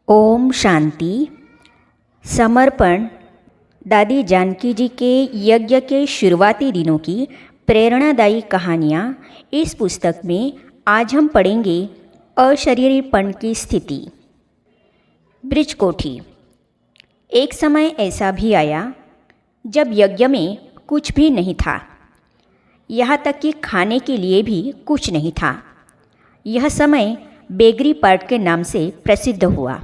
ओम शांति। समर्पण दादी जानकी जी के यज्ञ के शुरुआती दिनों की प्रेरणादायी कहानियाँ। इस पुस्तक में आज हम पढ़ेंगे अशरीरीपन की स्थिति। ब्रिजकोठी। एक समय ऐसा भी आया जब यज्ञ में कुछ भी नहीं था, यहाँ तक कि खाने के लिए भी कुछ नहीं था। यह समय बेगरी पार्ट के नाम से प्रसिद्ध हुआ।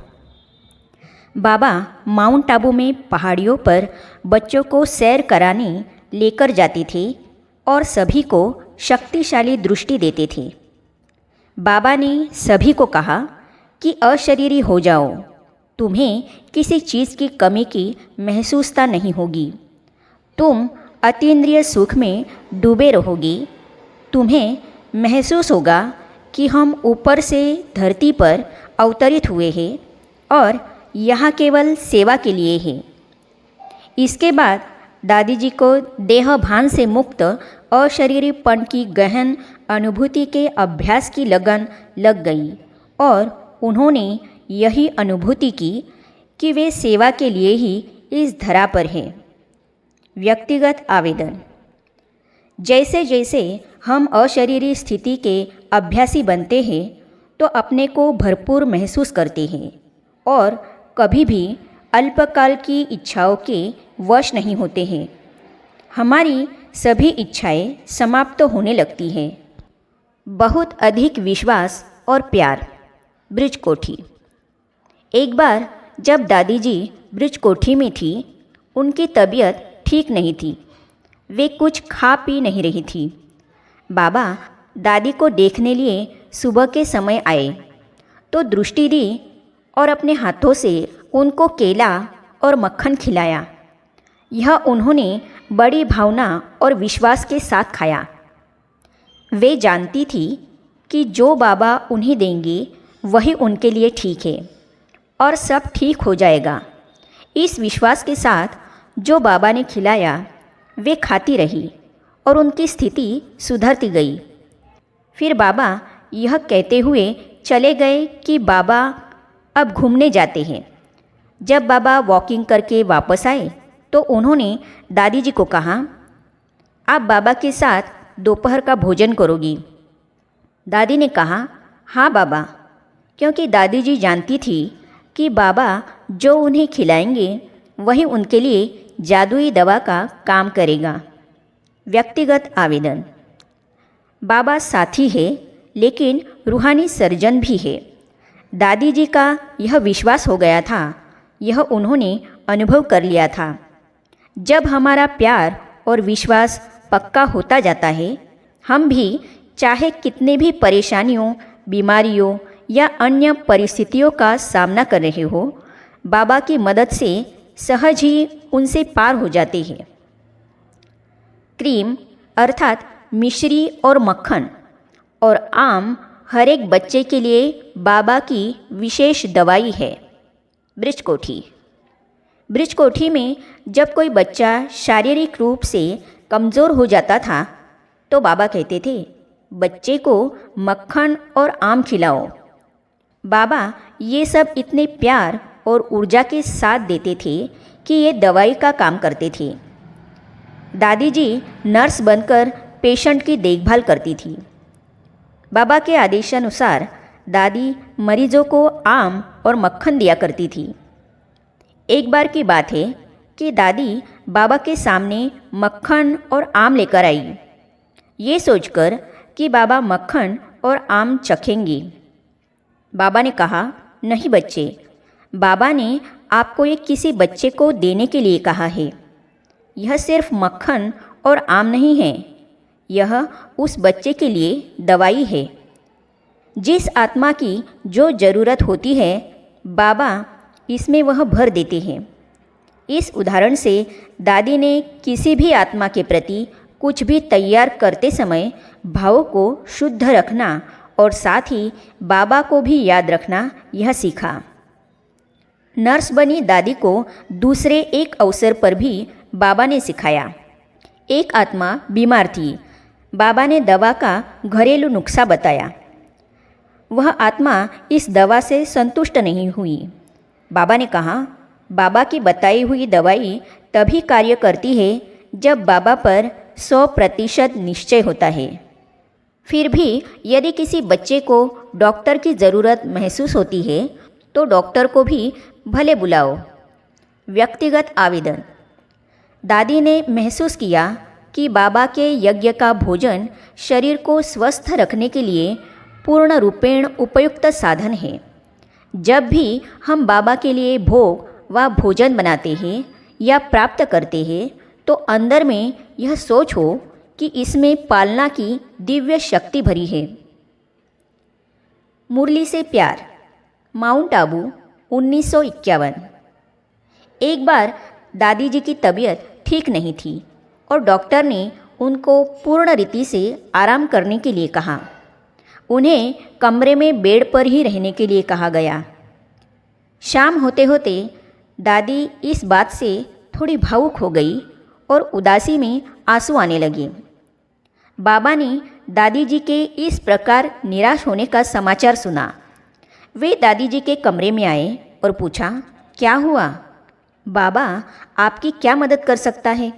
बाबा माउंट आबू में पहाड़ियों पर बच्चों को सैर कराने लेकर जाते थे और सभी को शक्तिशाली दृष्टि देते थे। बाबा ने सभी को कहा कि अशरीरी हो जाओ, तुम्हें किसी चीज़ की कमी की महसूसता नहीं होगी, तुम अतीन्द्रिय सुख में डूबे रहोगी। तुम्हें महसूस होगा कि हम ऊपर से धरती पर अवतरित हुए हैं और यहाँ केवल सेवा के लिए है। इसके बाद दादी जी को देह भान से मुक्त अशरीरीपन की गहन अनुभूति के अभ्यास की लगन लग गई और उन्होंने यही अनुभूति की कि वे सेवा के लिए ही इस धरा पर हैं। व्यक्तिगत आवेदन। जैसे जैसे हम अशरीरी स्थिति के अभ्यासी बनते हैं तो अपने को भरपूर महसूस करते हैं और कभी भी अल्पकाल की इच्छाओं के वश नहीं होते हैं। हमारी सभी इच्छाएं समाप्त होने लगती हैं। बहुत अधिक विश्वास और प्यार। ब्रिजकोठी। एक बार जब दादी जी ब्रिजकोठी में थी, उनकी तबीयत ठीक नहीं थी। वे कुछ खा पी नहीं रही थी। बाबा दादी को देखने लिए सुबह के समय आए तो दृष्टि दी और अपने हाथों से उनको केला और मक्खन खिलाया। यह उन्होंने बड़ी भावना और विश्वास के साथ खाया। वे जानती थी कि जो बाबा उन्हें देंगे वही उनके लिए ठीक है और सब ठीक हो जाएगा। इस विश्वास के साथ जो बाबा ने खिलाया वे खाती रही और उनकी स्थिति सुधरती गई। फिर बाबा यह कहते हुए चले गए कि बाबा अब घूमने जाते हैं। जब बाबा वॉकिंग करके वापस आए तो उन्होंने दादी जी को कहा, आप बाबा के साथ दोपहर का भोजन करोगी? दादी ने कहा, हाँ बाबा, क्योंकि दादी जी जानती थी कि बाबा जो उन्हें खिलाएंगे वही उनके लिए जादुई दवा का काम करेगा। व्यक्तिगत आवेदन। बाबा साथी है लेकिन रूहानी सर्जन भी है। दादी जी का यह विश्वास हो गया था, यह उन्होंने अनुभव कर लिया था। जब हमारा प्यार और विश्वास पक्का होता जाता है, हम भी चाहे कितने भी परेशानियों, बीमारियों या अन्य परिस्थितियों का सामना कर रहे हो, बाबा की मदद से सहज ही उनसे पार हो जाते हैं। क्रीम अर्थात मिश्री और मक्खन और आम हर एक बच्चे के लिए बाबा की विशेष दवाई है। ब्रिजकोठी। ब्रिजकोठी में जब कोई बच्चा शारीरिक रूप से कमज़ोर हो जाता था तो बाबा कहते थे, बच्चे को मक्खन और आम खिलाओ। बाबा ये सब इतने प्यार और ऊर्जा के साथ देते थे कि ये दवाई का काम करते थे। दादी जी नर्स बनकर पेशेंट की देखभाल करती थी। बाबा के आदेशानुसार दादी मरीजों को आम और मक्खन दिया करती थी। एक बार की बात है कि दादी बाबा के सामने मक्खन और आम लेकर आई, ये सोचकर कि बाबा मक्खन और आम चखेंगी। बाबा ने कहा, नहीं बच्चे, बाबा ने आपको ये किसी बच्चे को देने के लिए कहा है। यह सिर्फ मक्खन और आम नहीं है, यह उस बच्चे के लिए दवाई है। जिस आत्मा की जो ज़रूरत होती है बाबा इसमें वह भर देते हैं। इस उदाहरण से दादी ने किसी भी आत्मा के प्रति कुछ भी तैयार करते समय भावों को शुद्ध रखना और साथ ही बाबा को भी याद रखना यह सीखा। नर्स बनी दादी को दूसरे एक अवसर पर भी बाबा ने सिखाया। एक आत्मा बीमार थी। बाबा ने दवा का घरेलू नुस्खा बताया। वह आत्मा इस दवा से संतुष्ट नहीं हुई बाबा ने कहा, बाबा की बताई हुई दवाई तभी कार्य करती है जब बाबा पर 100% निश्चय होता है। फिर भी यदि किसी बच्चे को डॉक्टर की ज़रूरत महसूस होती है तो डॉक्टर को भी भले बुलाओ। व्यक्तिगत आवेदन। दादी ने महसूस किया कि बाबा के यज्ञ का भोजन शरीर को स्वस्थ रखने के लिए पूर्ण रूपेण उपयुक्त साधन है। जब भी हम बाबा के लिए भोग व भोजन बनाते हैं या प्राप्त करते हैं तो अंदर में यह सोच हो कि इसमें पालना की दिव्य शक्ति भरी है। मुरली से प्यार। माउंट आबू 1951। एक बार दादी जी की तबीयत ठीक नहीं थी और डॉक्टर ने उनको पूर्ण रीति से आराम करने के लिए कहा। उन्हें कमरे में बेड पर ही रहने के लिए कहा गया। शाम होते होते दादी इस बात से थोड़ी भावुक हो गई और उदासी में आंसू आने लगे। बाबा ने दादी जी के इस प्रकार निराश होने का समाचार सुना। वे दादी जी के कमरे में आए और पूछा, क्या हुआ? बाबा, आपकी क्या मदद कर सकता है?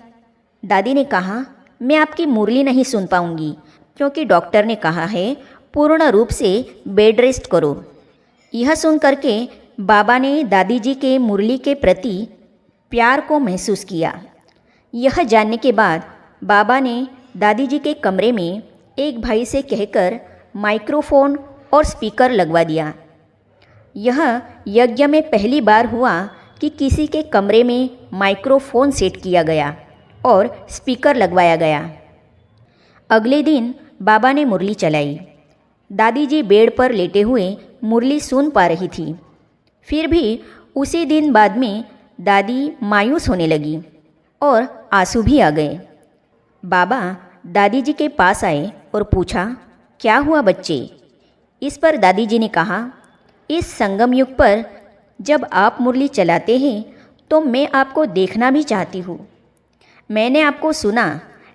दादी ने कहा, मैं आपकी मुरली नहीं सुन पाऊंगी क्योंकि डॉक्टर ने कहा है पूर्ण रूप से बेड रेस्ट करो। यह सुन करके बाबा ने दादी जी के मुरली के प्रति प्यार को महसूस किया। यह जानने के बाद बाबा ने दादी जी के कमरे में एक भाई से कहकर माइक्रोफोन और स्पीकर लगवा दिया। यह यज्ञ में पहली बार हुआ कि किसी के कमरे में माइक्रोफोन सेट किया गया और स्पीकर लगवाया गया। अगले दिन बाबा ने मुरली चलाई। दादी जी बेड पर लेटे हुए मुरली सुन पा रही थी। फिर भी उसी दिन बाद में दादी मायूस होने लगी और आंसू भी आ गए। बाबा दादी जी के पास आए और पूछा, क्या हुआ बच्चे? इस पर दादी जी ने कहा, इस संगम युग पर जब आप मुरली चलाते हैं तो मैं आपको देखना भी चाहती हूँ। मैंने आपको सुना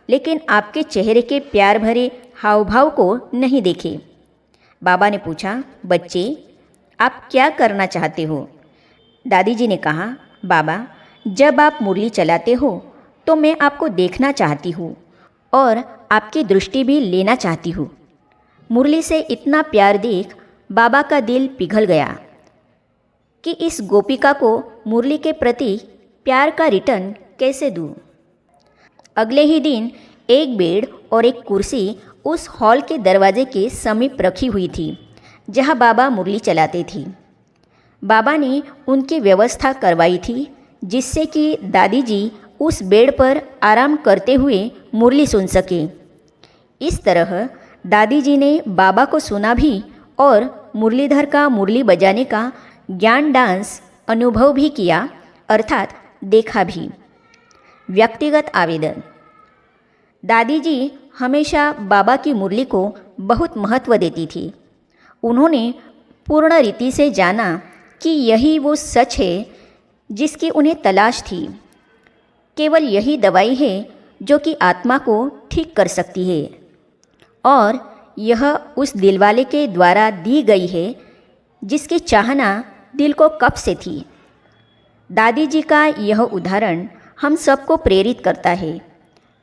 लेकिन आपके चेहरे के प्यार भरे हाव भाव को नहीं देखे। बाबा ने पूछा, बच्चे आप क्या करना चाहते हो? दादी जी ने कहा, बाबा जब आप मुरली चलाते हो तो मैं आपको देखना चाहती हूँ और आपकी दृष्टि भी लेना चाहती हूँ। मुरली से इतना प्यार देख बाबा का दिल पिघल गया कि इस गोपिका को मुरली के प्रति प्यार का रिटर्न कैसे दूँ। अगले ही दिन एक बेड और एक कुर्सी उस हॉल के दरवाजे के समीप रखी हुई थी जहाँ बाबा मुरली चलाते थे। बाबा ने उनकी व्यवस्था करवाई थी जिससे कि दादी जी उस बेड पर आराम करते हुए मुरली सुन सके। इस तरह दादी जी ने बाबा को सुना भी और मुरलीधर का मुरली बजाने का ज्ञान डांस अनुभव भी किया, अर्थात देखा भी। व्यक्तिगत आवेदन। दादी जी हमेशा बाबा की मुरली को बहुत महत्व देती थी। उन्होंने पूर्ण रीति से जाना कि यही वो सच है जिसकी उन्हें तलाश थी। केवल यही दवाई है जो कि आत्मा को ठीक कर सकती है और यह उस दिलवाले के द्वारा दी गई है जिसकी चाहना दिल को कब से थी। दादी जी का यह उदाहरण हम सबको प्रेरित करता है।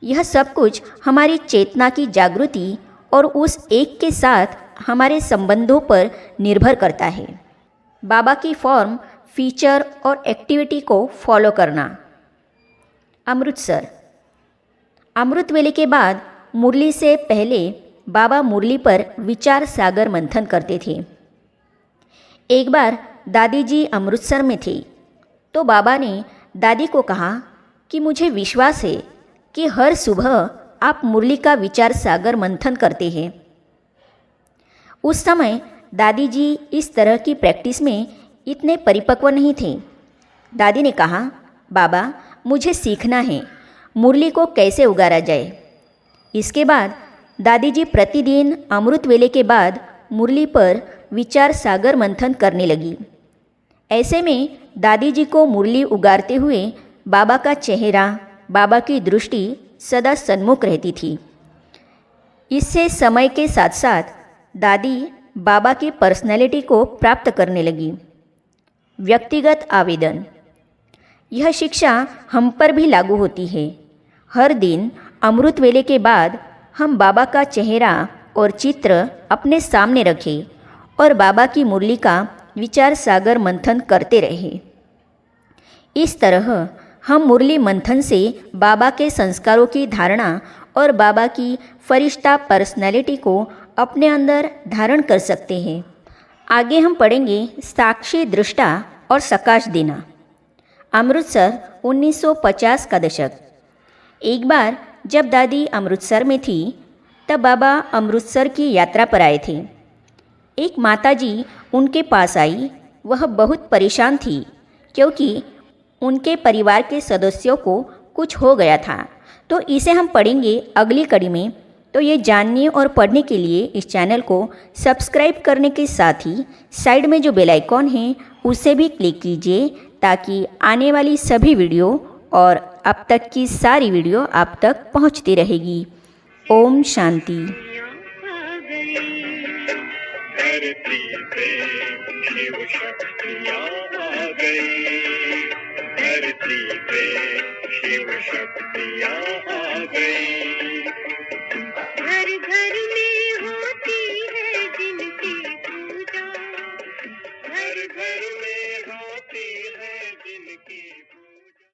यह सब कुछ हमारी चेतना की जागृति और उस एक के साथ हमारे संबंधों पर निर्भर करता है। बाबा की फॉर्म, फीचर और एक्टिविटी को फॉलो करना। अमृतसर। अमृत वेले के बाद मुरली से पहले बाबा मुरली पर विचार सागर मंथन करते थे। एक बार दादी जी अमृतसर में थे तो बाबा ने दादी को कहा कि मुझे विश्वास है कि हर सुबह आप मुरली का विचार सागर मंथन करते हैं। उस समय दादी जी इस तरह की प्रैक्टिस में इतने परिपक्व नहीं थे। दादी ने कहा, बाबा मुझे सीखना है मुरली को कैसे उगारा जाए। इसके बाद दादी जी प्रतिदिन अमृत वेले के बाद मुरली पर विचार सागर मंथन करने लगी। ऐसे में दादी जी को मुरली उगारते हुए बाबा का चेहरा, बाबा की दृष्टि सदा सन्मुख रहती थी। इससे समय के साथ साथ दादी बाबा की पर्सनैलिटी को प्राप्त करने लगी। व्यक्तिगत आवेदन। यह शिक्षा हम पर भी लागू होती है। हर दिन अमृत वेले के बाद हम बाबा का चेहरा और चित्र अपने सामने रखें और बाबा की मुरली का विचार सागर मंथन करते रहें। इस तरह हम मुरली मंथन से बाबा के संस्कारों की धारणा और बाबा की फरिश्ता पर्सनैलिटी को अपने अंदर धारण कर सकते हैं। आगे हम पढ़ेंगे साक्षी दृष्टा और सकाश देना। अमृतसर 1950 का दशक। एक बार जब दादी अमृतसर में थी तब बाबा अमृतसर की यात्रा पर आए थे। एक माताजी उनके पास आई। वह बहुत परेशान थी क्योंकि उनके परिवार के सदस्यों को कुछ हो गया था। तो इसे हम पढ़ेंगे अगली कड़ी में। तो ये जानने और पढ़ने के लिए इस चैनल को सब्सक्राइब करने के साथ ही साइड में जो बेल आइकॉन है उसे भी क्लिक कीजिए ताकि आने वाली सभी वीडियो और अब तक की सारी वीडियो आप तक पहुंचती रहेगी। ओम शांति। धरती पे शिव शक्तियाँ आ गई, धरती पे शिव शक्तियाँ आ गई।